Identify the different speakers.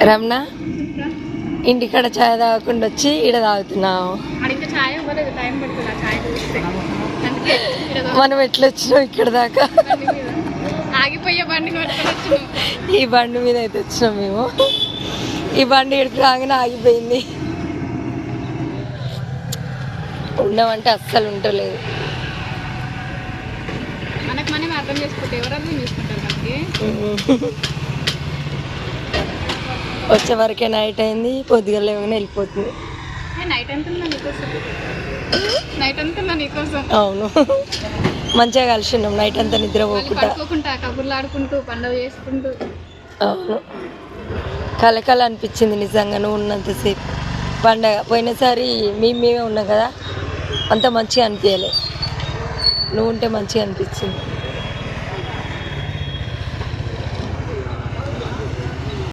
Speaker 1: రమణ ఇంటికాడ ఛాయ్ తాగకుండా వచ్చి ఈడ తాగుతున్నావు. మనం ఎట్లా వచ్చినావు ఇక్కడ దాకా? ఈ బండి మీద అయితే వచ్చినాం మేము. ఈ బండి ఇక్కడికి రాగానే ఆగిపోయింది. ఉన్నామంటే అస్సలు ఉండలేదు. వచ్చే వరకే నైట్ అయింది. పొద్దుగా లేవగానే వెళ్ళిపోతుంది. అవును, మంచిగా కలిసి ఉన్నాం నైట్ అంతా నిద్రపోకుండా
Speaker 2: కబుర్లు ఆడుకుంటూ పండుగ చేసుకుంటూ.
Speaker 1: అవును, కలకల అనిపించింది నిజంగా నువ్వు ఉన్నంతసేపు. పండగ పోయినసారి మేమే ఉన్నాం కదా, అంత మంచిగా అనిపించలే. నువ్వు ఉంటే మంచిగా అనిపించింది.